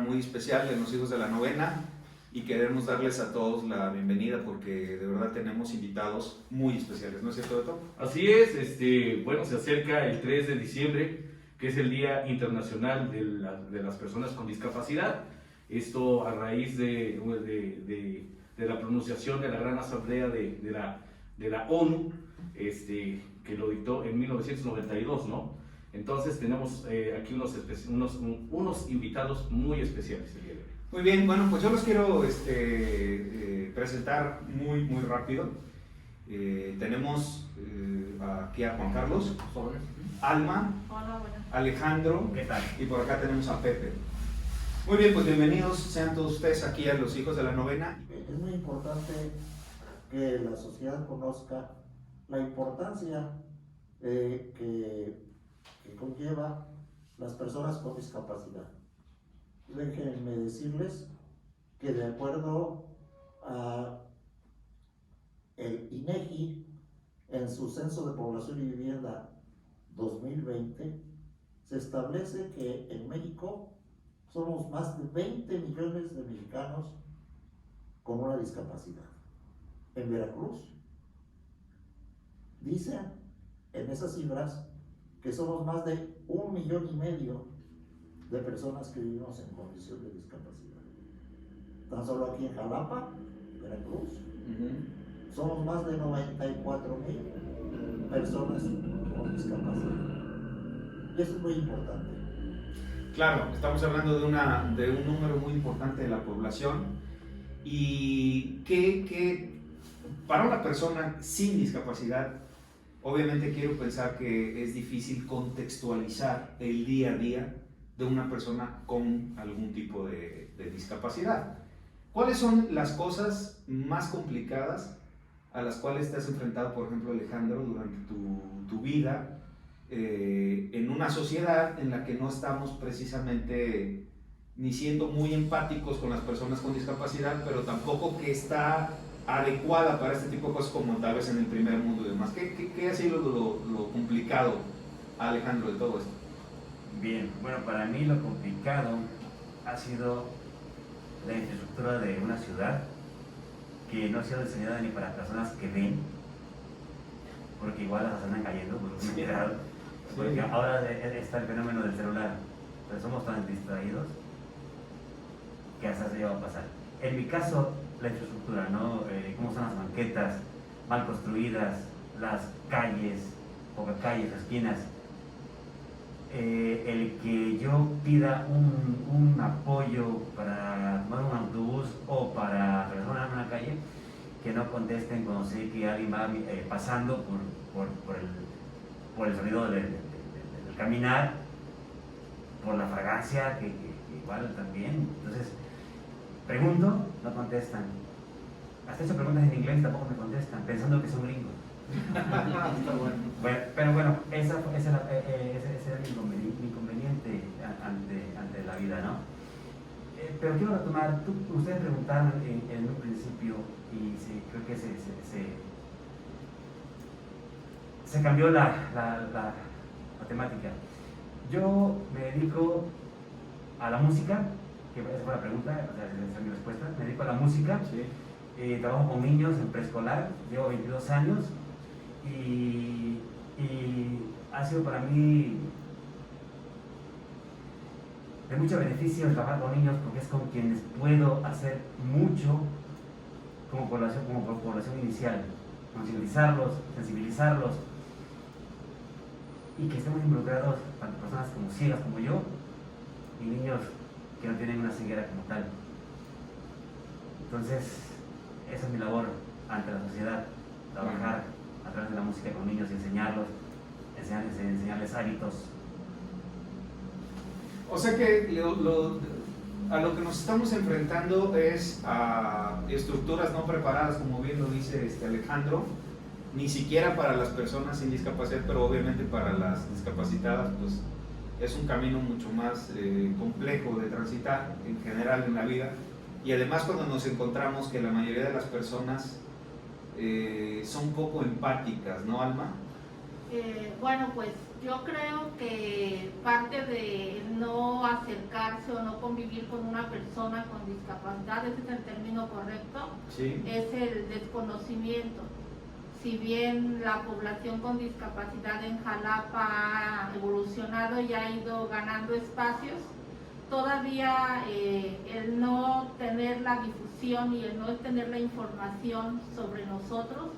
muy especial en los Hijos de la Novena y queremos darles a todos la bienvenida porque de verdad tenemos invitados muy especiales, ¿no es cierto, Beto? Así es, bueno, se acerca el 3 de diciembre, que es el Día Internacional de las Personas con Discapacidad. Esto a raíz de la pronunciación de la Gran Asamblea de la ONU, que lo dictó en 1992, ¿no? Entonces tenemos aquí unos invitados muy especiales el día de hoy. Muy bien, bueno, pues yo los quiero presentar muy rápido. Tenemos aquí a Juan Carlos, Alma, Hola, buenas. Alejandro, ¿Qué tal? y por acá tenemos a Pepe. Muy bien, pues bienvenidos sean todos ustedes aquí a los Hijos de la Novena. Es muy importante que la sociedad conozca la importancia que conlleva las personas con discapacidad. Déjenme decirles que de acuerdo a el INEGI, en su Censo de Población y Vivienda 2020, se establece que en México somos más de 20 millones de mexicanos con una discapacidad. En Veracruz dicen en esas cifras que somos más de 1,5 millones de personas que vivimos en condición de discapacidad. Tan solo aquí en Jalapa, Veracruz, somos más de 94,000 personas con discapacidad. Y eso es muy importante. Claro, estamos hablando de un número muy importante de la población y que para una persona sin discapacidad, obviamente quiero pensar que es difícil contextualizar el día a día de una persona con algún tipo de discapacidad. ¿Cuáles son las cosas más complicadas a las cuales te has enfrentado, por ejemplo, Alejandro, durante tu vida en una sociedad en la que no estamos precisamente ni siendo muy empáticos con las personas con discapacidad, pero tampoco que está adecuada para este tipo de cosas como tal vez en el primer mundo y demás? ¿Qué ha sido lo complicado, Alejandro, de todo esto? Bien, bueno, para mí lo complicado ha sido la infraestructura de una ciudad que no ha sido diseñada ni para personas que ven, porque igual las andan cayendo, porque ahora está el fenómeno del celular, pero somos tan distraídos que hasta se lleva a pasar. En mi caso, la infraestructura, ¿no? Cómo están las banquetas, mal construidas, las calles, pocas calles, esquinas. El que yo pida un apoyo para tomar un autobús o para atravesar una calle, que no contesten cuando sé que alguien va pasando por el sonido del caminar, por la fragancia, que igual también. Entonces, pregunto, no contestan. Hasta hecho preguntas en inglés, tampoco me contestan, pensando que son gringos. Bueno, pero bueno, ese era mi inconveniente ante la vida, ¿no? Pero quiero retomar, ustedes preguntaron en un principio y creo que se cambió la temática. Yo me dedico a la música, que esa fue la pregunta, o sea, esa es mi respuesta. Me dedico a la música, sí. Trabajo con niños en preescolar, llevo 22 años. Y ha sido para mí de mucho beneficio el trabajar con niños porque es con quienes puedo hacer mucho como población inicial, concientizarlos, sensibilizarlos y que estemos involucrados tanto personas como ciegas como yo y niños que no tienen una ceguera como tal. Entonces, esa es mi labor ante la sociedad, trabajar a través de la música con niños y enseñarles hábitos. O sea que a lo que nos estamos enfrentando es a estructuras no preparadas, como bien lo dice Alejandro, ni siquiera para las personas sin discapacidad, pero obviamente para las discapacitadas, pues es un camino mucho más complejo de transitar en general en la vida. Y además cuando nos encontramos que la mayoría de las personas son poco empáticas, ¿no, Alma? Bueno, pues yo creo que parte de no acercarse o no convivir con una persona con discapacidad, ese es el término correcto, Sí. es el desconocimiento. Si bien la población con discapacidad en Jalapa ha evolucionado y ha ido ganando espacios, todavía el no tener la difusión y el no tener la información sobre nosotros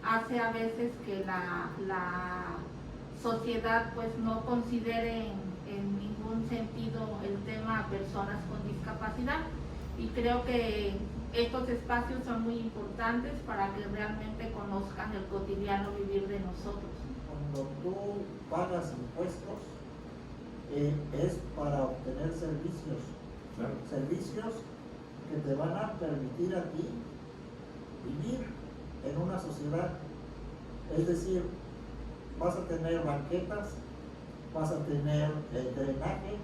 hace a veces que la sociedad pues no considere en ningún sentido el tema personas con discapacidad, y creo que estos espacios son muy importantes para que realmente conozcan el cotidiano vivir de nosotros. Cuando tú pagas impuestos, es para obtener servicios, Claro. servicios que te van a permitir a ti vivir en una sociedad. Es decir, vas a tener banquetas, vas a tener drenaje,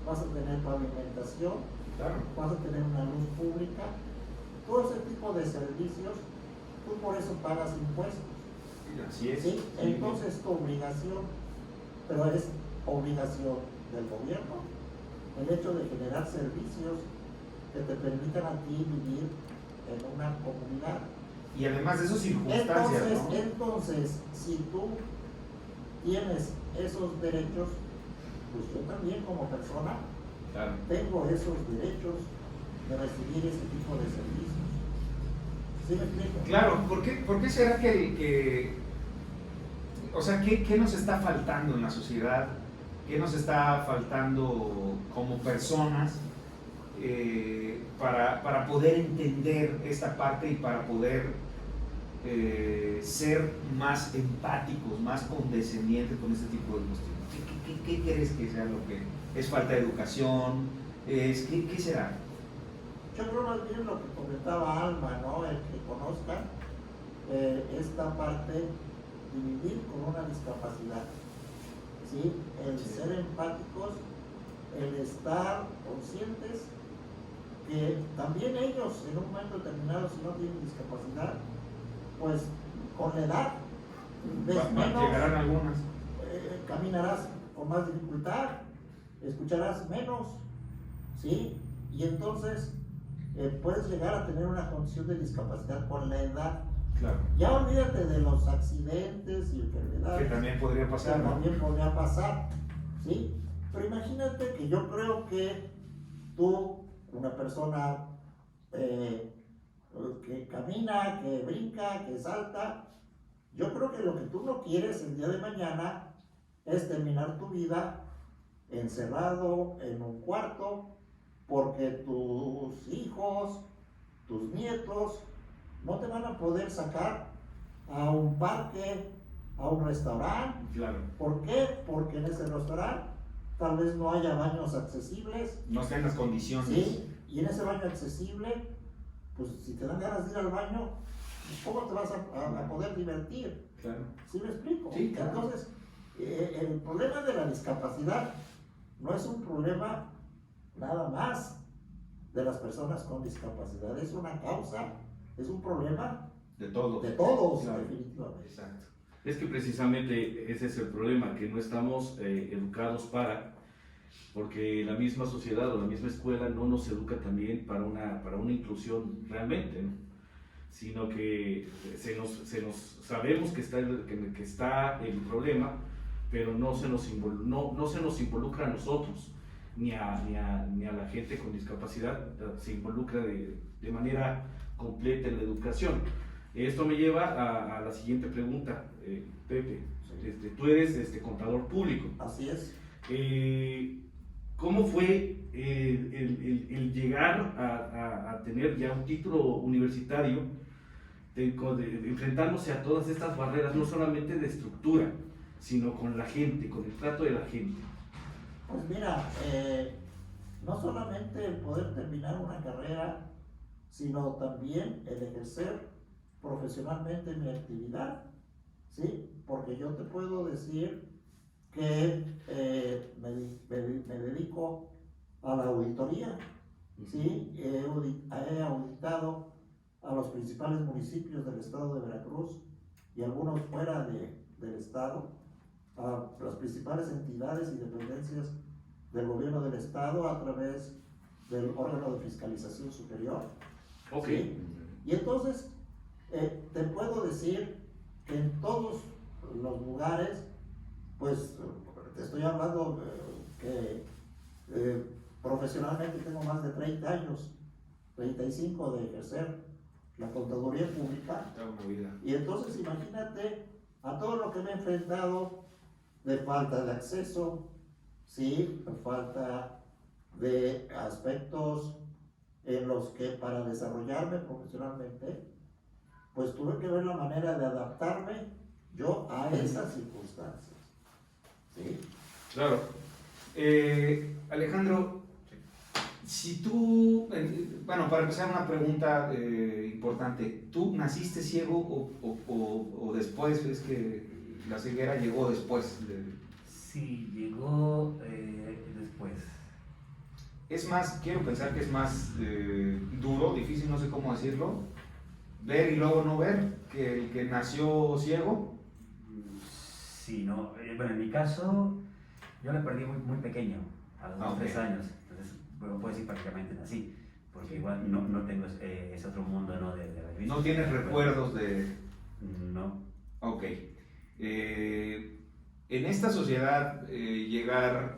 vas a tener pavimentación, Claro. vas a tener una luz pública, todo ese tipo de servicios, tú por eso pagas impuestos. Así es. ¿Sí? Sí. Entonces tu obligación, pero es obligación del gobierno, el hecho de generar servicios que te permitan a ti vivir en una comunidad. Y además de eso, circunstancias, Entonces, si tú tienes esos derechos, pues yo también como persona Claro. tengo esos derechos de recibir ese tipo de servicios. ¿Sí me explico? Claro, ¿por qué será o sea, ¿qué nos está faltando en la sociedad? ¿Qué nos está faltando como personas para poder entender esta parte y para poder ser más empáticos, más condescendientes con este tipo de cuestiones? ¿Qué crees que sea lo que es? ¿Falta de educación? ¿Qué será? Yo creo más bien lo que comentaba Alma, ¿no? El que conozcan esta parte de vivir con una discapacidad, ¿sí? El Sí. ser empáticos, el estar conscientes que también ellos en un momento determinado, si no tienen discapacidad, pues con la edad ves menos, Llegarán algunas. caminarás con más dificultad, escucharás menos, ¿sí? Y entonces puedes llegar a tener una condición de discapacidad con la edad. Claro. Ya olvídate de los accidentes y enfermedades. Que también podría pasar, Que ¿no? también podría pasar, ¿sí? Pero imagínate que yo creo que tú, una persona que camina, que brinca, que salta, yo creo que lo que tú no quieres el día de mañana es terminar tu vida encerrado en un cuarto porque tus hijos, tus nietos no te van a poder sacar a un parque, a un restaurante. Claro. ¿Por qué? Porque en ese restaurante tal vez no haya baños accesibles, No está en las condiciones. ¿sí? Y en ese baño accesible, pues si te dan ganas de ir al baño, ¿cómo te vas a poder divertir? Claro. ¿Sí me explico? Sí, claro. Entonces, el problema de la discapacidad no es un problema nada más de las personas con discapacidad, es una causa, es un problema De todo. de todos, Claro. definitivamente. Exacto. Es que precisamente ese es el problema, que no estamos educados porque la misma sociedad o la misma escuela no nos educa también para una inclusión realmente, ¿no? Sino que sabemos que está el problema, pero no se nos involucra a nosotros, ni a la gente con discapacidad, se involucra de manera completa en la educación. Esto me lleva a la siguiente pregunta, Pepe. Tú eres contador público. Así es. ¿Cómo fue el llegar a tener ya un título universitario, enfrentándose a todas estas barreras, no solamente de estructura, sino con la gente, con el trato de la gente? Pues mira, no solamente el poder terminar una carrera, sino también el ejercer profesionalmente mi actividad, ¿sí? Porque yo te puedo decir que me dedico a la auditoría, ¿sí? He auditado a los principales municipios del estado de Veracruz y algunos fuera del Estado, a las principales entidades y dependencias del gobierno del Estado a través del órgano de fiscalización superior. Ok. ¿Sí? Y entonces, te puedo decir que en todos los lugares, pues te estoy hablando que profesionalmente tengo más de 30 años, 35 de ejercer la contaduría pública. Toda una vida. Y entonces imagínate a todo lo que me he enfrentado de falta de acceso, sí, de falta de aspectos en los que para desarrollarme profesionalmente, pues tuve que ver la manera de adaptarme yo a esas circunstancias. ¿Sí? Claro. Alejandro, si tú, bueno, para empezar una pregunta importante, ¿tú naciste ciego o después? Es que la ceguera llegó después. Sí, llegó después. Es más, quiero pensar que es más duro, difícil, no sé cómo decirlo, ver y luego no ver, que el que nació ciego. Sí, no. Bueno, en mi caso, yo la perdí muy pequeño, a los 2 o 3 años. Entonces, bueno, puedo decir prácticamente nací, porque igual no tengo ese otro mundo, ¿no? De haber visto. No tienes recuerdos de... No. Ok. En esta sociedad, llegar,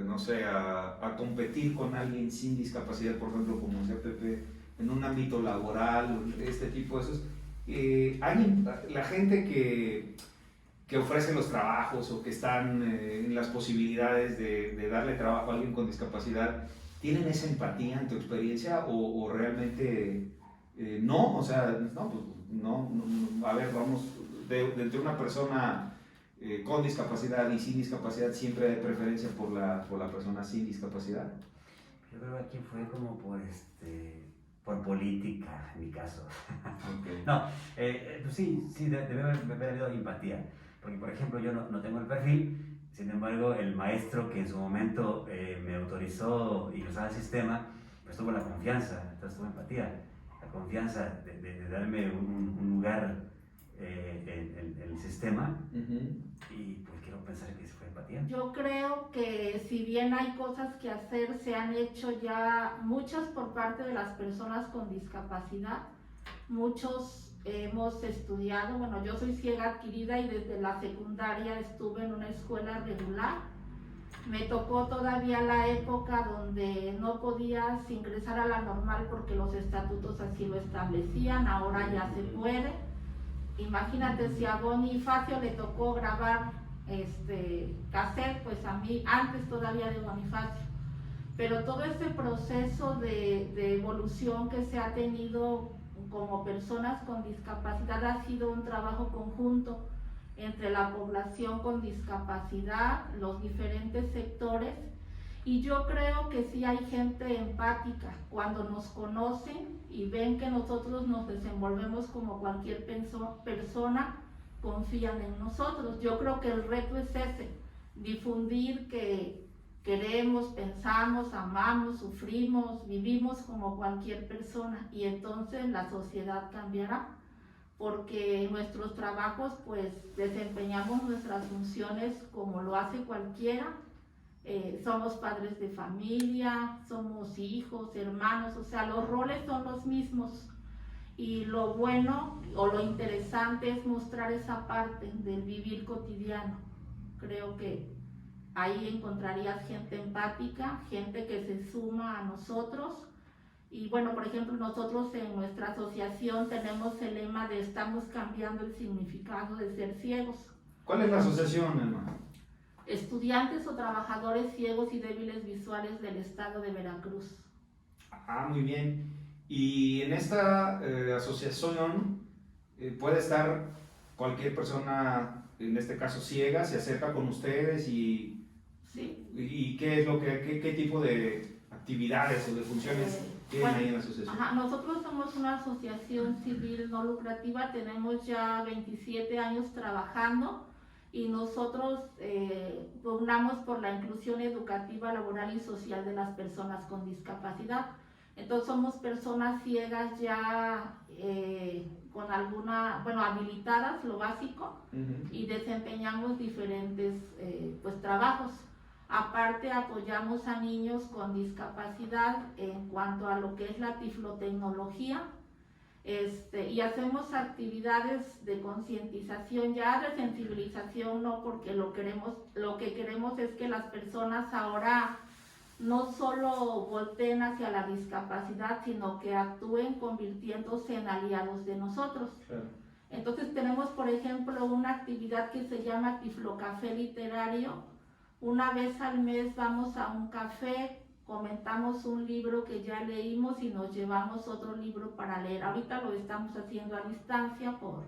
no sé, a competir con alguien sin discapacidad, por ejemplo, como decía Pepe, en un ámbito laboral, este tipo de cosas, la gente que ofrece los trabajos o que están en las posibilidades de darle trabajo a alguien con discapacidad, ¿tienen esa empatía en tu experiencia o realmente no? O sea, no, pues no, a ver, vamos, de una persona con discapacidad y sin discapacidad siempre hay preferencia por la persona sin discapacidad. Yo creo que aquí fue como por política, en mi caso. Okay. No, pues sí, debe haber habido empatía. Porque, por ejemplo, yo no tengo el perfil, sin embargo, el maestro que en su momento me autorizó y usaba el sistema, pues tuvo la confianza, entonces tuvo empatía. La confianza de darme un lugar en el sistema. Y pues quiero pensar que eso fue empatía. Yo creo que si bien hay cosas que hacer, se han hecho ya muchas por parte de las personas con discapacidad. Muchos hemos estudiado, bueno, yo soy ciega adquirida y desde la secundaria estuve en una escuela regular. Me tocó todavía la época donde no podías ingresar a la normal porque los estatutos así lo establecían, ahora ya se puede. Imagínate si a Bonifacio le tocó grabar cassette, pues a mí antes todavía de Bonifacio. Pero todo este proceso de evolución que se ha tenido como personas con discapacidad ha sido un trabajo conjunto entre la población con discapacidad, los diferentes sectores, y yo creo que sí hay gente empática cuando nos conocen y ven que nosotros nos desenvolvemos como cualquier persona, confían en nosotros. Yo creo que el reto es ese, difundir que queremos, pensamos, amamos, sufrimos, vivimos como cualquier persona, y entonces la sociedad cambiará, porque en nuestros trabajos pues desempeñamos nuestras funciones como lo hace cualquiera. Somos padres de familia, somos hijos, hermanos, o sea, los roles son los mismos, y lo bueno o lo interesante es mostrar esa parte del vivir cotidiano. Creo que ahí encontrarías gente empática, gente que se suma a nosotros. Y bueno, por ejemplo, nosotros en nuestra asociación tenemos el lema de estamos cambiando el significado de ser ciegos. ¿Cuál es la asociación, hermano? Estudiantes o trabajadores ciegos y débiles visuales del estado de Veracruz. Ah, muy bien. Y en esta asociación puede estar cualquier persona, en este caso ciega, se acerca con ustedes y... Sí. ¿Y qué es qué tipo de actividades o de funciones tienen ahí en la asociación? Ajá, nosotros somos una asociación civil no lucrativa, tenemos ya 27 años trabajando, y nosotros pugnamos por la inclusión educativa, laboral y social de las personas con discapacidad. Entonces somos personas ciegas ya con alguna, bueno, habilitadas, lo básico, y desempeñamos diferentes pues trabajos. Aparte apoyamos a niños con discapacidad en cuanto a lo que es la tiflotecnología, y hacemos actividades de concientización, ya de sensibilización, no, porque lo que queremos es que las personas ahora no solo volteen hacia la discapacidad, sino que actúen convirtiéndose en aliados de nosotros. Claro. Entonces tenemos, por ejemplo, una actividad que se llama Tiflocafé Literario. Una vez al mes vamos a un café, comentamos un libro que ya leímos y nos llevamos otro libro para leer. Ahorita lo estamos haciendo a distancia por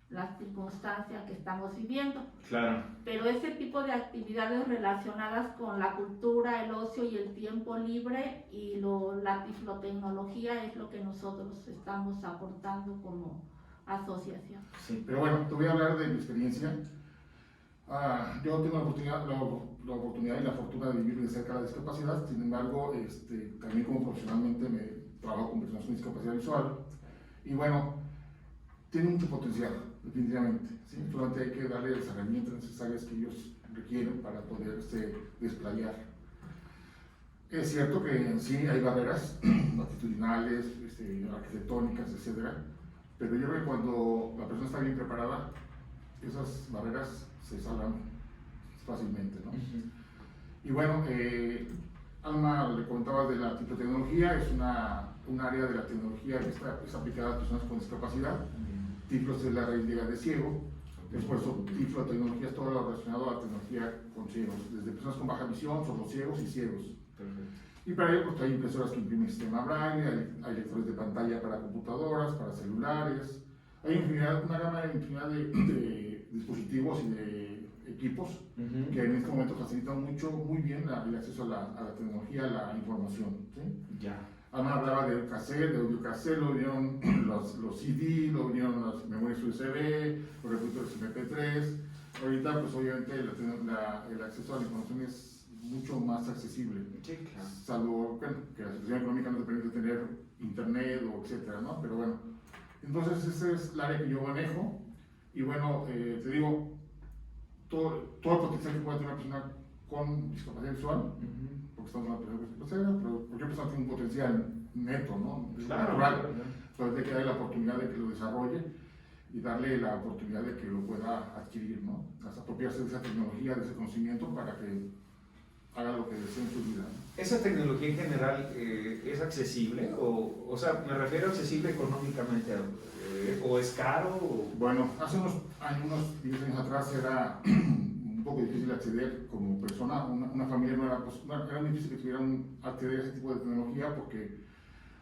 las circunstancias que estamos viviendo. Claro. Pero ese tipo de actividades relacionadas con la cultura, el ocio y el tiempo libre y la tiflotecnología es lo que nosotros estamos aportando como asociación. Sí. Pero bueno, te voy a hablar de mi experiencia. Yo tengo la oportunidad y la fortuna de vivir de cerca la discapacidad. Sin embargo, también como profesionalmente me trabajo con personas con discapacidad visual. Y bueno, tiene mucho potencial, definitivamente, ¿sí? Solamente hay que darle las herramientas necesarias que ellos requieren para poderse desplayar. Es cierto que sí hay barreras actitudinales, arquitectónicas, etc. Pero yo creo que cuando la persona está bien preparada, esas barreras se salvan fácilmente, ¿no? Y bueno, Alma le contaba de la tiflotecnología, es un área de la tecnología que es aplicada a personas con discapacidad. Tiflos es la raíz griega de ciego, por eso tiflotecnología es todo lo relacionado a la tecnología con ciegos, desde personas con baja visión, sordos-ciegos y ciegos. Perfecto. Y para ello pues, hay impresoras que imprimen sistema braille, hay lectores de pantalla para computadoras, para celulares, hay una gama de dispositivos y de equipos que en este momento facilitan muy bien el acceso a la tecnología, a la información, ¿sí? Ya. Ana hablaba de cassette, de audio cassette, luego vinieron los CD, luego vinieron las memorias USB, los reproductores MP3. Ahorita, pues obviamente, el acceso a la información es mucho más accesible. Sí, claro. Salvo bueno, que la situación económica no te permite tener internet o etcétera, ¿no? Pero bueno, entonces ese es el área que yo manejo. Y bueno, te digo, todo el potencial que puede tener una persona con discapacidad visual, porque estamos hablando de personas con discapacidad, pero cualquier persona tiene un potencial neto, ¿no? Claro, natural. claro. Entonces hay que darle la oportunidad de que lo desarrolle y darle la oportunidad de que lo pueda adquirir, ¿no? Apropiarse de esa tecnología, de ese conocimiento para que haga lo que desee en su vida, ¿no? ¿Esa tecnología en general es accesible? O sea, me refiero a accesible económicamente, ¿o es caro? Bueno, hace unos 10 años atrás era un poco difícil acceder como persona, una familia no era, pues, era muy difícil que tuvieran acceder a ese tipo de tecnología porque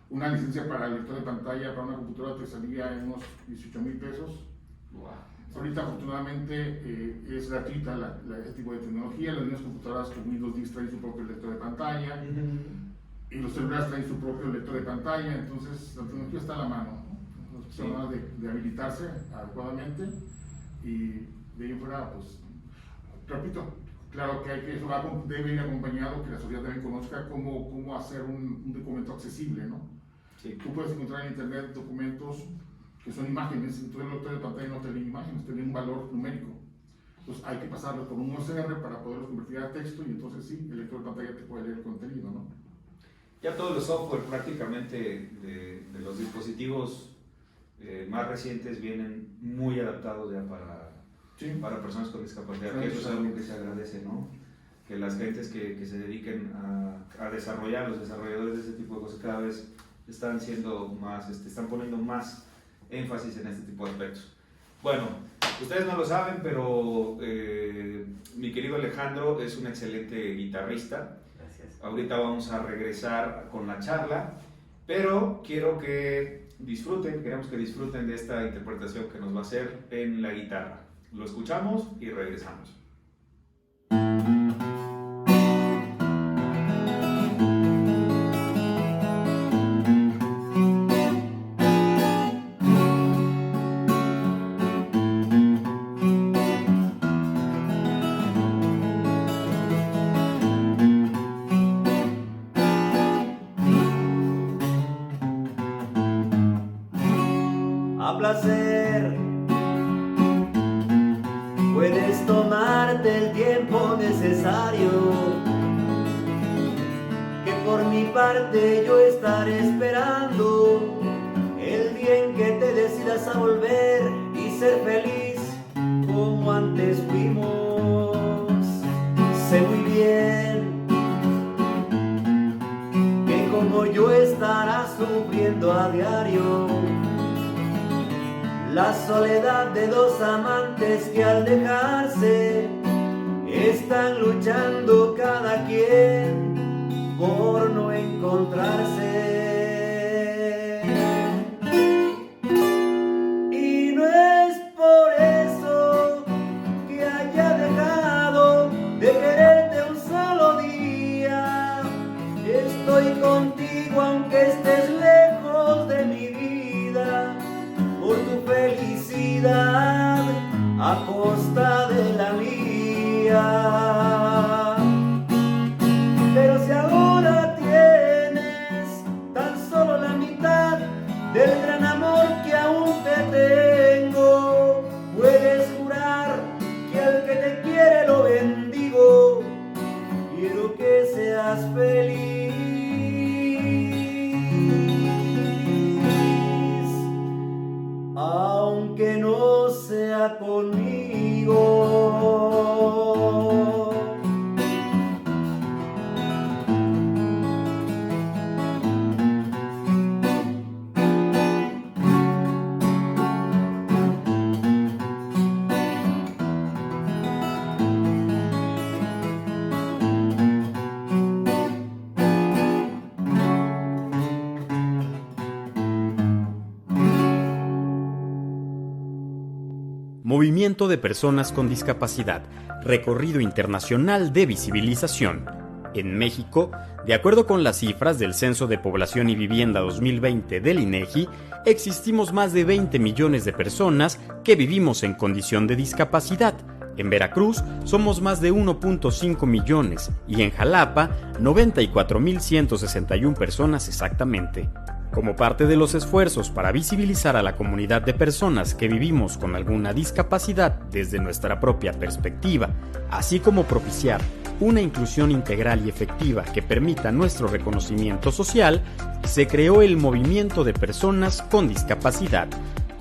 una licencia para el lector de pantalla, para una computadora te salía en unos 18,000 pesos. Wow. Ahorita afortunadamente es gratuita ese tipo de tecnología, las mismas computadoras con Windows 10 traen su propio lector de pantalla y los celulares traen su propio lector de pantalla, entonces la tecnología está a la mano, ¿no? Es cuestión de habilitarse adecuadamente y de ahí en fuera, pues, repito, claro que eso debe ir acompañado, que la sociedad también conozca cómo hacer un documento accesible, ¿no? Sí. Tú puedes encontrar en internet documentos que son imágenes, entonces el lector de pantalla no te lee imágenes, te lee un valor numérico. Entonces hay que pasarlo por un OCR para poderlo convertir a texto y entonces sí, el lector de pantalla te puede leer el contenido, ¿no? Ya todos los software prácticamente de los dispositivos más recientes vienen muy adaptados ya para personas con discapacidad, que eso es algo que se agradece, ¿no? Que las gentes que se dediquen a desarrollar, los desarrolladores de ese tipo de cosas cada vez están siendo más, están poniendo más énfasis en este tipo de aspectos. Bueno, ustedes no lo saben, pero mi querido Alejandro es un excelente guitarrista. Gracias. Ahorita vamos a regresar con la charla, pero quiero que queremos que disfruten de esta interpretación que nos va a hacer en la guitarra. Lo escuchamos y regresamos. placer. Puedes tomarte el tiempo necesario, que por mi parte yo estaré esperando el día en que te decidas a volver y ser feliz como antes fuimos. Sé muy bien que como yo estarás sufriendo a diario la soledad de dos amantes que al dejarse están luchando cada quien por no encontrarse. Y no es por eso que haya dejado de quererte un solo día. Estoy contigo aunque estés lejos de mi vida, por tu felicidad a costa de la mía. Pero si ahora tienes tan solo la mitad del gran amor que aún te tengo, puedes jurar que al que te quiere lo bendigo. Quiero que seas feliz, aunque no sea conmigo. Movimiento de Personas con Discapacidad, recorrido internacional de visibilización. En México, de acuerdo con las cifras del Censo de Población y Vivienda 2020 del INEGI, existimos más de 20 millones de personas que vivimos en condición de discapacidad. En Veracruz somos más de 1.5 millones y en Jalapa 94.161 personas exactamente. Como parte de los esfuerzos para visibilizar a la comunidad de personas que vivimos con alguna discapacidad desde nuestra propia perspectiva, así como propiciar una inclusión integral y efectiva que permita nuestro reconocimiento social, se creó el Movimiento de Personas con Discapacidad,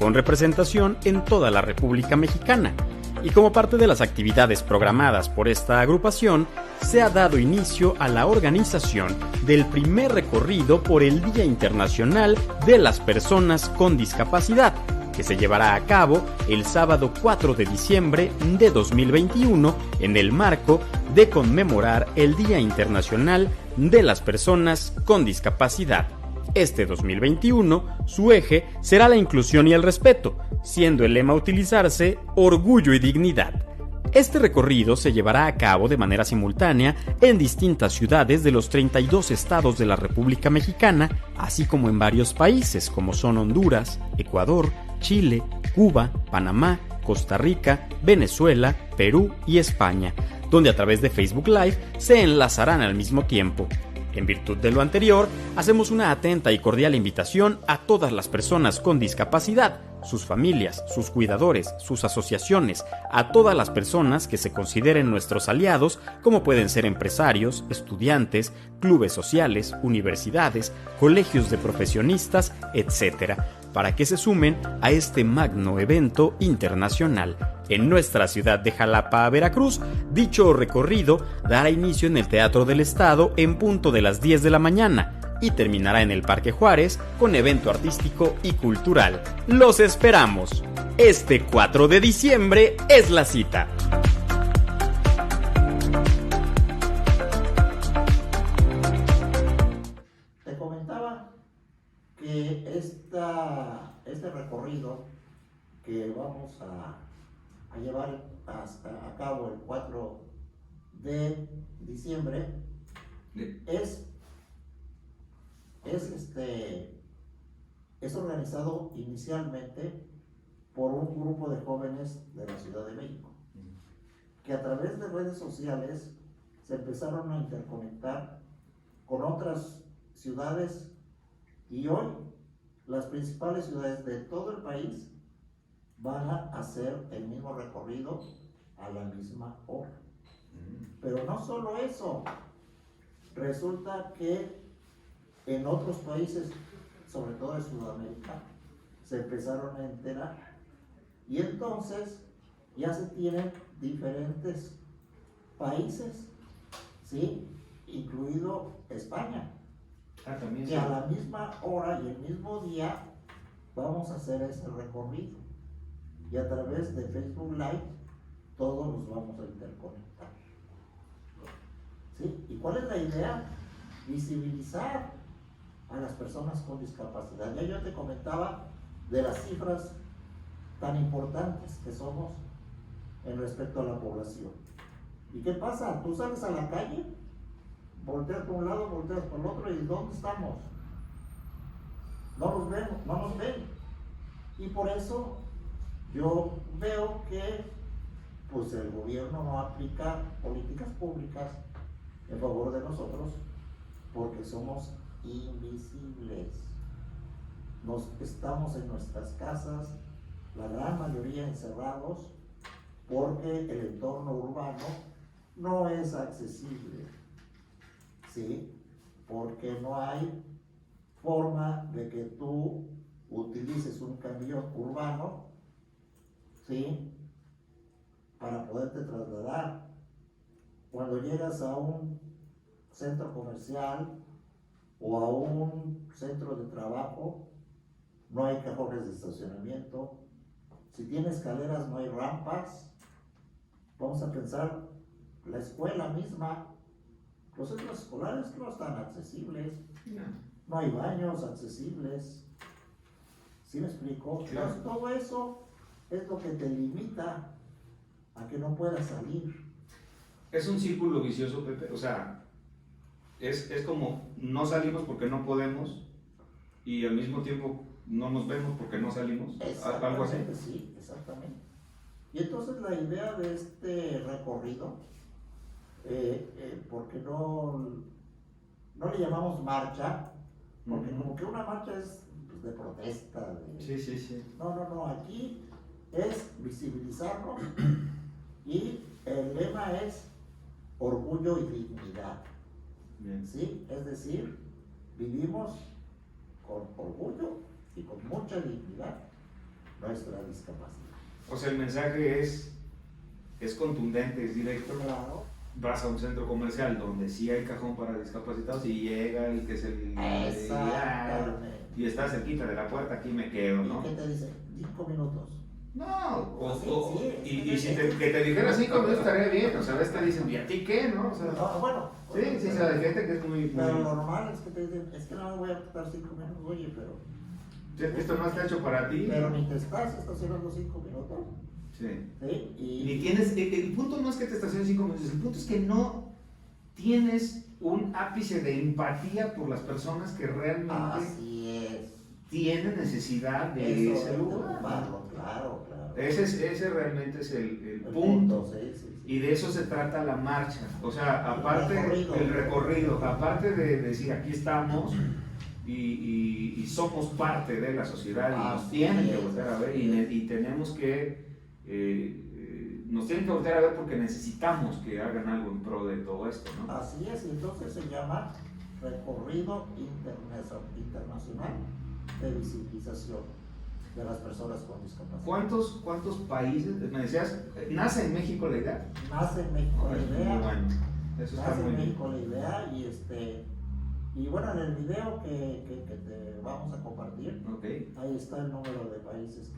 con representación en toda la República Mexicana. Y como parte de las actividades programadas por esta agrupación, se ha dado inicio a la organización del primer recorrido por el Día Internacional de las Personas con Discapacidad, que se llevará a cabo el sábado 4 de diciembre de 2021 en el marco de conmemorar el Día Internacional de las Personas con Discapacidad. Este 2021, su eje será la inclusión y el respeto, siendo el lema a utilizarse orgullo y dignidad. Este recorrido se llevará a cabo de manera simultánea en distintas ciudades de los 32 estados de la República Mexicana, así como en varios países como son Honduras, Ecuador, Chile, Cuba, Panamá, Costa Rica, Venezuela, Perú y España, donde a través de Facebook Live se enlazarán al mismo tiempo. En virtud de lo anterior, hacemos una atenta y cordial invitación a todas las personas con discapacidad, sus familias, sus cuidadores, sus asociaciones, a todas las personas que se consideren nuestros aliados, como pueden ser empresarios, estudiantes, clubes sociales, universidades, colegios de profesionistas, etc., para que se sumen a este magno evento internacional. En nuestra ciudad de Jalapa, Veracruz, dicho recorrido dará inicio en el Teatro del Estado en punto de las 10 de la mañana y terminará en el Parque Juárez con evento artístico y cultural. ¡Los esperamos! Este 4 de diciembre es la cita. Te comentaba que este recorrido que vamos a llevar a cabo el 4 de diciembre es organizado inicialmente por un grupo de jóvenes de la Ciudad de México, que a través de redes sociales se empezaron a interconectar con otras ciudades y hoy las principales ciudades de todo el país van a hacer el mismo recorrido a la misma hora. Pero no solo eso, resulta que en otros países, sobre todo de Sudamérica, se empezaron a enterar. Y entonces ya se tienen diferentes países, ¿sí? Incluido España, También que a la misma hora y el mismo día vamos a hacer ese recorrido. Y a través de Facebook Live todos nos vamos a interconectar. ¿Sí? ¿Y cuál es la idea? Visibilizar a las personas con discapacidad. Ya yo te comentaba de las cifras tan importantes que somos en respecto a la población. ¿Y qué pasa? Tú sales a la calle, volteas por un lado, volteas por el otro, ¿y dónde estamos? No nos vemos, no nos ven. Y por eso yo veo que pues el gobierno no aplica políticas públicas en favor de nosotros porque somos invisibles. Estamos en nuestras casas, la gran mayoría encerrados, porque el entorno urbano no es accesible, ¿sí? Porque no hay forma de que tú utilices un camión urbano, ¿sí? Para poderte trasladar. Cuando llegas a un centro comercial o a un centro de trabajo, no hay cajones de estacionamiento. Si tiene escaleras, no hay rampas. Vamos a pensar, la escuela misma, los centros escolares no están accesibles, no hay baños accesibles. ¿Sí me explico? Claro. Entonces, todo eso es lo que te limita a que no puedas salir. Es un círculo vicioso, Pepe. O sea, es como no salimos porque no podemos y al mismo tiempo no nos vemos porque no salimos. Algo así. Exactamente, sí, exactamente. Y entonces la idea de este recorrido, porque no le llamamos marcha, porque como que una marcha es pues, de protesta. Sí. No, aquí es visibilizarnos y el lema es orgullo y dignidad. Bien. ¿Sí? Es decir, vivimos con orgullo y con mucha dignidad nuestra discapacidad. O sea, el mensaje es contundente, es directo. Claro. Vas a un centro comercial donde sí hay cajón para discapacitados y llega el que es el... Exactamente. Y está cerquita de la puerta, aquí me quedo, ¿no? ¿Y qué te dice? 5 minutos. No, Sí, y si que te dijera 5 minutos estaría bien, o sea, a veces te dicen, ¿y a ti qué, no? O sea, No, bueno. sí, o sea, hay gente que es muy... Pero lo normal es que te dicen, es que no me voy a estar 5 minutos, oye, pero Esto no está hecho para ti. pero ni te estás estacionando 5 minutos. Sí. ¿Sí? Ni tienes, el punto no es que te estaciones 5 minutos, el punto es que no tienes un ápice de empatía por las personas que realmente Así es. tienen necesidad de Eso ese es lugar. ocuparlo, claro. Ese realmente es el El punto. sí. Y de eso se trata la marcha. O sea, aparte El recorrido. aparte de decir aquí estamos y somos parte de la sociedad y nos Así tienen que es, voltear a ver así y tenemos que nos tienen que voltear a ver porque necesitamos que hagan algo en pro de todo esto, ¿no? Así es, y entonces se llama Recorrido Internacional de Visibilización de las Personas con Discapacidad. ¿Cuántos países? Me decías, ¿nace en México la idea? Nace en México la idea. Muy bueno. Eso está Nace muy en bien. México la idea y bueno, en el video que te vamos a compartir, Ok, ahí está el número de países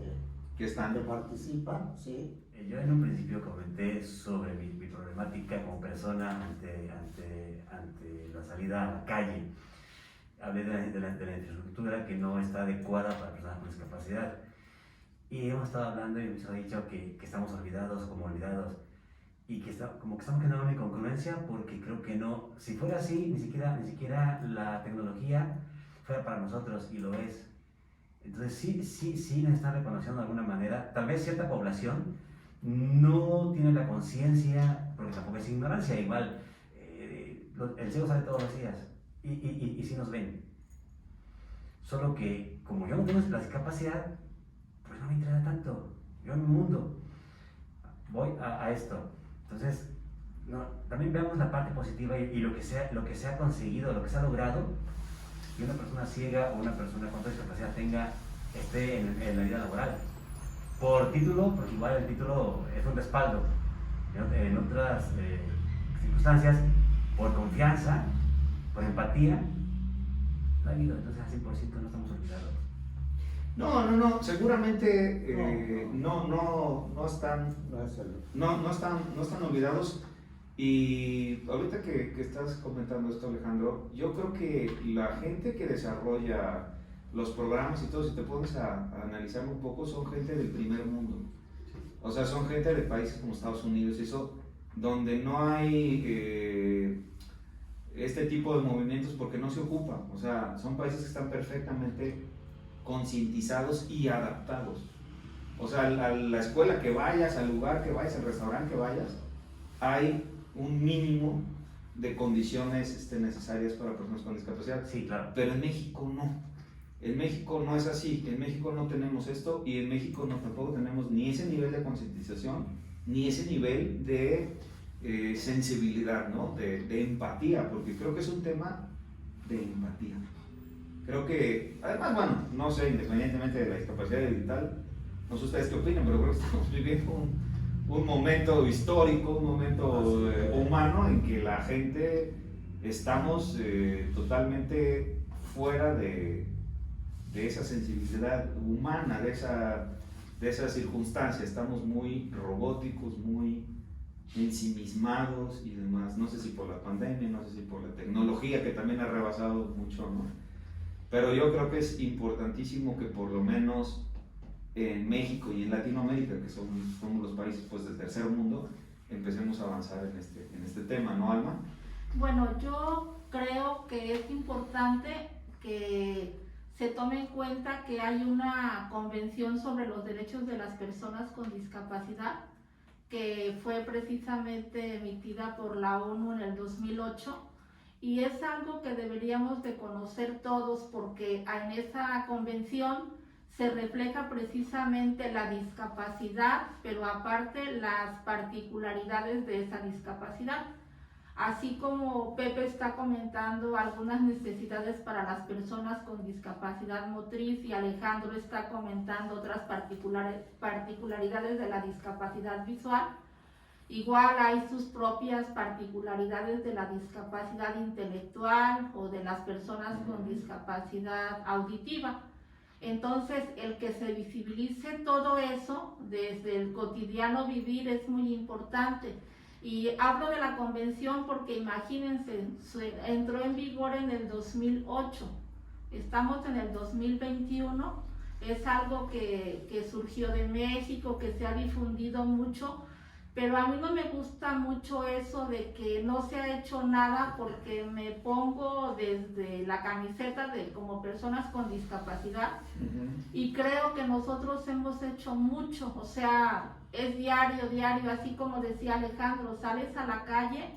que están. que participan, ¿sí? Yo en un principio comenté sobre mi problemática como persona ante la salida a la calle. Hablé de la infraestructura que no está adecuada para personas con discapacidad. Y hemos estado hablando y nos ha dicho que estamos olvidados, y que como que estamos creando una incongruencia porque creo que no, si fuera así, ni siquiera la tecnología fuera para nosotros, y lo es. Entonces sí nos están reconociendo de alguna manera. Tal vez cierta población no tiene la conciencia, porque tampoco es ignorancia, igual el ciego sale todos los días y sí nos ven. Solo que como yo no tengo la discapacidad, pues no me interesa tanto. Yo en mi mundo voy a esto. Entonces, no, también veamos la parte positiva y lo que se ha conseguido, lo que se ha logrado, que una persona ciega o una persona con discapacidad esté en la vida laboral. Por título, porque igual el título es un respaldo. En otras circunstancias, por confianza, por empatía, la ha habido. Entonces, al 100% no estamos olvidados. No, seguramente no están olvidados. Y ahorita que estás comentando esto, Alejandro, yo creo que la gente que desarrolla los programas y todo, si te pones a analizarlo un poco, son gente del primer mundo. O sea, son gente de países como Estados Unidos y eso, donde no hay este tipo de movimientos porque no se ocupan. O sea, son países que están perfectamente concientizados y adaptados. O sea, a la escuela que vayas, al lugar que vayas, al restaurante que vayas, hay un mínimo de condiciones necesarias para personas con discapacidad. Sí, claro. Pero en México no. En México no es así. En México no tenemos esto y en México tampoco tenemos ni ese nivel de concientización, ni ese nivel de sensibilidad, ¿no? De empatía, porque creo que es un tema de empatía. Creo que, además, bueno, no sé, independientemente de la discapacidad digital, no sé ustedes qué opinan, pero creo que estamos viviendo un momento histórico, un momento humano en que la gente estamos totalmente fuera de esa sensibilidad humana, de esa circunstancia. Estamos muy robóticos, muy ensimismados y demás. No sé si por la pandemia, no sé si por la tecnología que también ha rebasado mucho, ¿no? Pero yo creo que es importantísimo que por lo menos en México y en Latinoamérica, que somos los países pues del tercer mundo, empecemos a avanzar en este tema, ¿no, Alma? Bueno, yo creo que es importante que se tome en cuenta que hay una convención sobre los derechos de las personas con discapacidad que fue precisamente emitida por la ONU en el 2008 y es algo que deberíamos de conocer todos porque en esa convención se refleja precisamente la discapacidad, pero aparte las particularidades de esa discapacidad. Así como Pepe está comentando algunas necesidades para las personas con discapacidad motriz y Alejandro está comentando otras particularidades de la discapacidad visual, igual hay sus propias particularidades de la discapacidad intelectual o de las personas con discapacidad auditiva. Entonces, el que se visibilice todo eso desde el cotidiano vivir es muy importante. Y hablo de la convención porque imagínense, entró en vigor en el 2008, estamos en el 2021, es algo que surgió de México, que se ha difundido mucho, pero a mí no me gusta mucho eso de que no se ha hecho nada porque me pongo desde la camiseta de como personas con discapacidad y creo que nosotros hemos hecho mucho, o sea, es diario, así como decía Alejandro, sales a la calle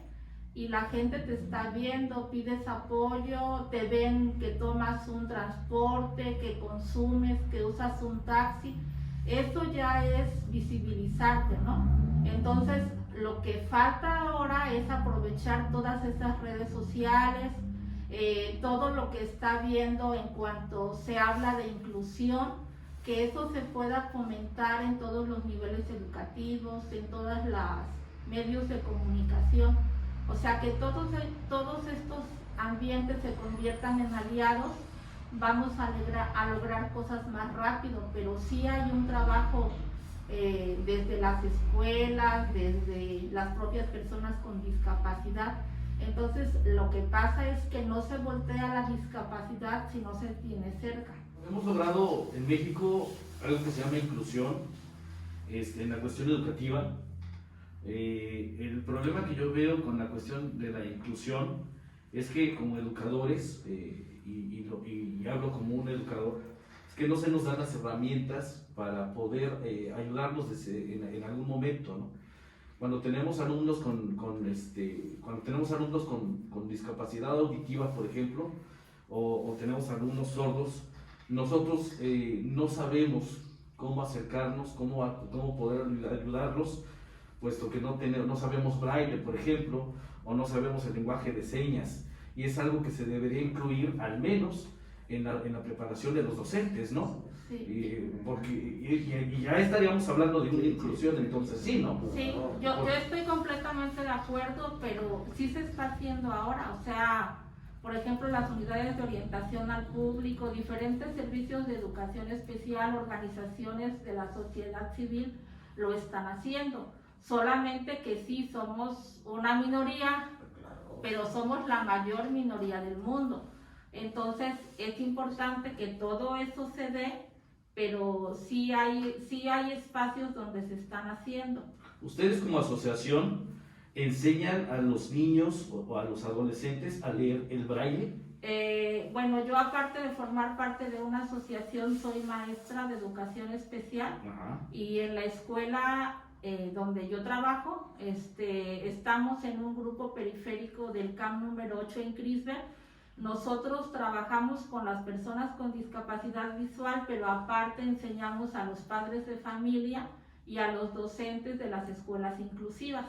y la gente te está viendo, pides apoyo, te ven que tomas un transporte, que consumes, que usas un taxi, eso ya es visibilizarte, ¿no? Entonces, lo que falta ahora es aprovechar todas esas redes sociales, todo lo que está viendo en cuanto se habla de inclusión, que eso se pueda fomentar en todos los niveles educativos, en todos los medios de comunicación. O sea, que todos estos ambientes se conviertan en aliados, vamos a lograr cosas más rápido, pero sí hay un trabajo desde las escuelas, desde las propias personas con discapacidad. Entonces, lo que pasa es que no se voltea la discapacidad si no se tiene cerca. Hemos logrado en México algo que se llama inclusión en la cuestión educativa. El problema que yo veo con la cuestión de la inclusión es que como educadores, y hablo como un educador, es que no se nos dan las herramientas para poder ayudarnos en algún momento, ¿no? Cuando tenemos alumnos con discapacidad auditiva, por ejemplo, o tenemos alumnos sordos, nosotros no sabemos cómo acercarnos, cómo poder ayudarlos, puesto que no sabemos braille, por ejemplo, o no sabemos el lenguaje de señas, y es algo que se debería incluir al menos en la preparación de los docentes, ¿no? Sí. Y ya estaríamos hablando de una inclusión, entonces sí, ¿no? Sí, yo estoy completamente de acuerdo, pero sí se está haciendo ahora, o sea, por ejemplo, las unidades de orientación al público, diferentes servicios de educación especial, organizaciones de la sociedad civil lo están haciendo, solamente que sí somos una minoría, pero somos la mayor minoría del mundo. Entonces es importante que todo eso se dé, pero sí hay espacios donde se están haciendo. Ustedes como asociación enseñan a los niños o a los adolescentes a leer el braille. Bueno, yo aparte de formar parte de una asociación, soy maestra de educación especial. Ajá. Y en la escuela donde yo trabajo, estamos en un grupo periférico del CAM número 8 en Crisberg. Nosotros trabajamos con las personas con discapacidad visual, pero aparte enseñamos a los padres de familia y a los docentes de las escuelas inclusivas.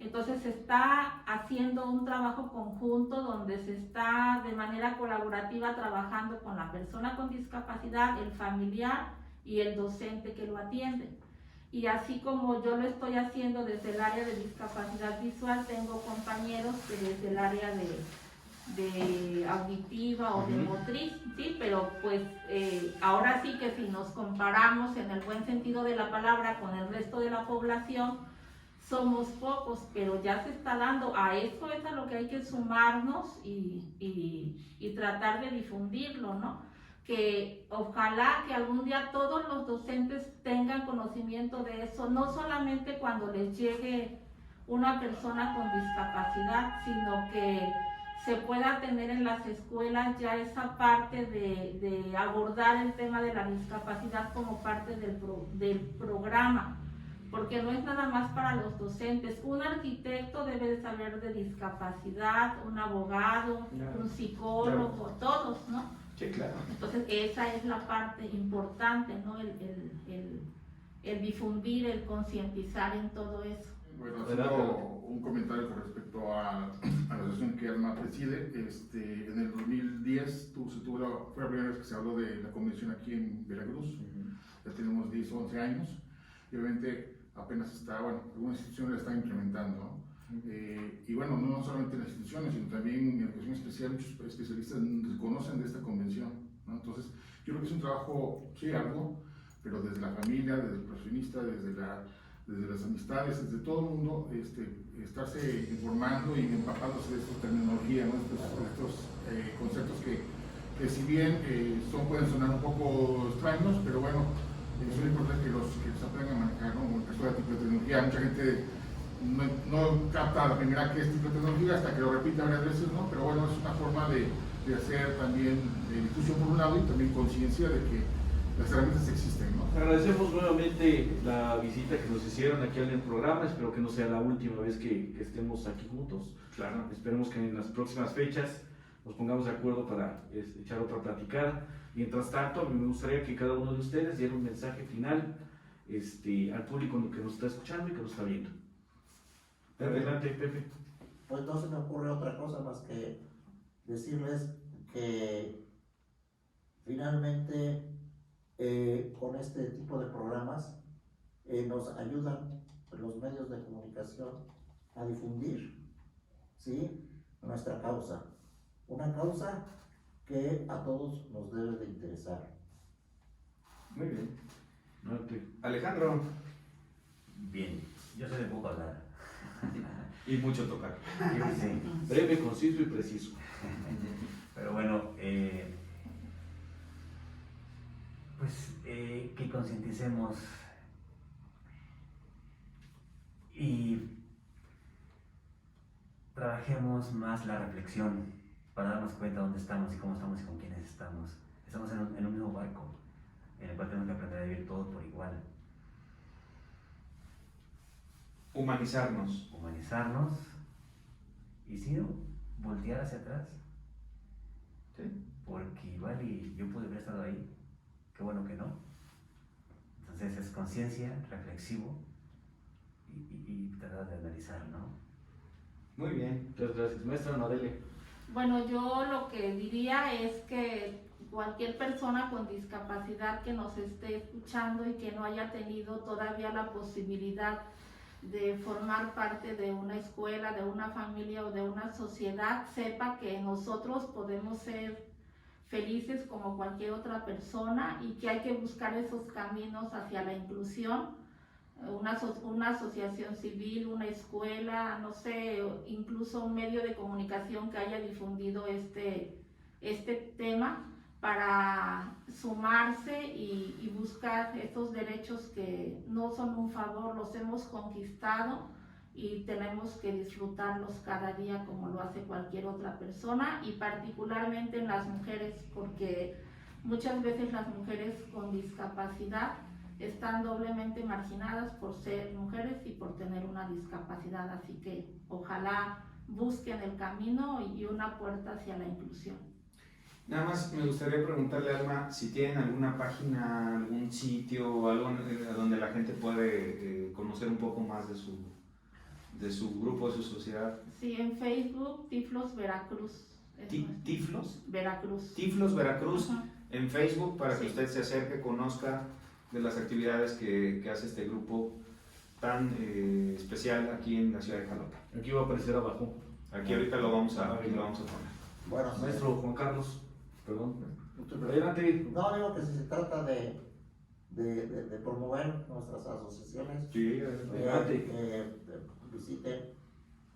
Entonces se está haciendo un trabajo conjunto donde se está de manera colaborativa trabajando con la persona con discapacidad, el familiar y el docente que lo atiende. Y así como yo lo estoy haciendo desde el área de discapacidad visual, tengo compañeros que desde el área de auditiva o de motriz, sí, pero pues ahora sí que si nos comparamos en el buen sentido de la palabra con el resto de la población, somos pocos, pero ya se está dando. A eso es a lo que hay que sumarnos y tratar de difundirlo, ¿no? Que ojalá que algún día todos los docentes tengan conocimiento de eso, no solamente cuando les llegue una persona con discapacidad, sino que se pueda tener en las escuelas ya esa parte de abordar el tema de la discapacidad como parte del programa, porque no es nada más para los docentes. Un arquitecto debe de saber de discapacidad, un abogado, un psicólogo, todos, ¿no? Sí, claro. Entonces esa es la parte importante, ¿no? El difundir, el concientizar en todo eso. Bueno, haciendo un comentario con respecto a la asociación que Alma preside, en el 2010 fue la primera vez que se habló de la convención aquí en Veracruz. Ya tenemos 10 o 11 años y obviamente apenas algunas instituciones la están implementando, ¿no? Y bueno, no solamente las instituciones, sino también en educación especial, muchos especialistas conocen de esta convención, ¿no? Entonces, yo creo que es un trabajo, sí, arduo, pero desde la familia, desde el profesionista, desde las amistades, desde todo el mundo, estarse informando y empapándose de esta terminología, ¿no? estos conceptos que si bien pueden sonar un poco extraños, pero bueno, es muy importante que los aprendan a manejar, ¿no? Como el caso de la tipo de tecnología, mucha gente no capta la primera que es tipo de tecnología hasta que lo repite varias veces, ¿no? Pero bueno, es una forma de hacer también difusión por un lado y también conciencia de que las herramientas existen, ¿no? Agradecemos nuevamente la visita que nos hicieron aquí en el programa. Espero que no sea la última vez que estemos aquí juntos. Claro. Esperemos que en las próximas fechas nos pongamos de acuerdo para echar otra platicada. Mientras tanto, a mí me gustaría que cada uno de ustedes diera un mensaje final al público que nos está escuchando y que nos está viendo. Adelante, Pepe. Pues no se me ocurre otra cosa más que decirles que finalmente con este tipo de programas nos ayudan los medios de comunicación a difundir, ¿sí?, nuestra causa. Una causa que a todos nos debe de interesar. Muy bien. Adelante. Alejandro. Bien, yo soy de poco hablar. Y mucho tocar. Sí. Breve, conciso y preciso. Pero bueno, que concienticemos y trabajemos más la reflexión para darnos cuenta de dónde estamos y cómo estamos y con quiénes estamos. Estamos en un mismo barco en el cual tenemos que aprender a vivir todos por igual. Humanizarnos. Humanizarnos y si no, voltear hacia atrás. ¿Sí? porque igual y yo pude haber estado ahí, qué bueno que no. Entonces es conciencia, reflexivo y tratar de analizar, ¿no? Muy bien. Muchas gracias. Maestra Nodelia. Bueno, yo lo que diría es que cualquier persona con discapacidad que nos esté escuchando y que no haya tenido todavía la posibilidad de formar parte de una escuela, de una familia o de una sociedad, sepa que nosotros podemos ser felices como cualquier otra persona y que hay que buscar esos caminos hacia la inclusión. Una asociación civil, una escuela, no sé, incluso un medio de comunicación que haya difundido este tema para sumarse y buscar estos derechos que no son un favor, los hemos conquistado y tenemos que disfrutarlos cada día como lo hace cualquier otra persona, y particularmente en las mujeres, porque muchas veces las mujeres con discapacidad están doblemente marginadas por ser mujeres y por tener una discapacidad, así que ojalá busquen el camino y una puerta hacia la inclusión. Nada más me gustaría preguntarle a Alma si tienen alguna página, algún sitio o algo donde la gente puede conocer un poco más de su grupo, de su sociedad. Sí, en Facebook, Tiflos Veracruz. ¿Tiflos? Veracruz. Tiflos Veracruz. Ajá. En Facebook, para que Sí. usted se acerque, conozca de las actividades que hace este grupo tan especial aquí en la ciudad de Jalapa. Aquí va a aparecer abajo. Aquí ahorita lo vamos a poner. Bueno, Maestro Juan Carlos, perdón. muchas gracias. Adelante. No, digo que si se trata de promover nuestras asociaciones, Sí, adelante. visiten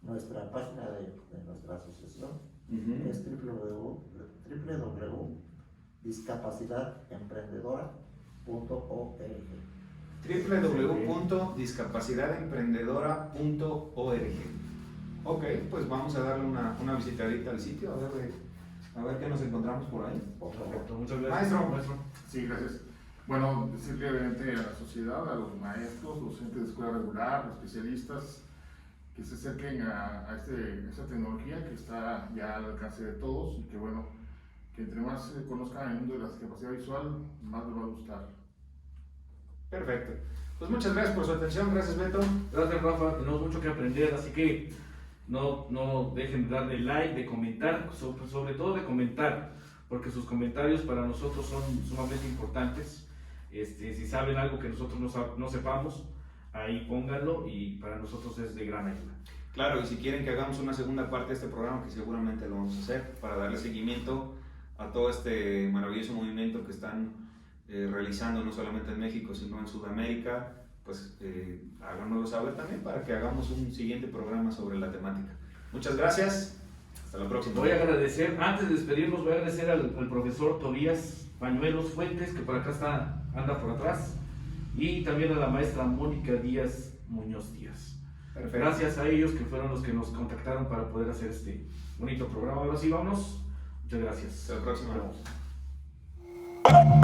nuestra página de nuestra asociación, Ujú. que es www.discapacidademprendedora.org. www.discapacidademprendedora.org. Ok, pues vamos a darle una visitadita al sitio, a ver qué nos encontramos por ahí. Perfecto, muchas gracias. Maestro. Sí, gracias. Bueno, decirle obviamente a la sociedad, a los maestros, docentes de escuela regular, los especialistas, que se acerquen a esta tecnología que está ya al alcance de todos y que bueno, que entre más se conozcan el mundo de la discapacidad visual, más les va a gustar. Perfecto. Pues muchas gracias por su atención, gracias Beto. Gracias, Rafa. Tenemos mucho que aprender, así que no dejen de darle like, de comentar, sobre todo de comentar, porque sus comentarios para nosotros son sumamente importantes. Si saben algo que nosotros no sepamos, ahí pónganlo y para nosotros es de gran ayuda. Claro, y si quieren que hagamos una segunda parte de este programa, que seguramente lo vamos a hacer, para darle seguimiento a todo este maravilloso movimiento que están realizando no solamente en México, sino en Sudamérica, pues háganoslo saber también para que hagamos un siguiente programa sobre la temática. Muchas gracias, hasta la próxima. Voy a agradecer, antes de despedirnos, voy a agradecer al profesor Tobías Pañuelos Fuentes, que por acá anda por atrás, y también a la maestra Mónica Díaz Muñoz Díaz. Perfecto. Gracias a ellos que fueron los que nos contactaron para poder hacer este bonito programa. Ahora sí, vámonos. Muchas gracias. Hasta la próxima. Nos vemos.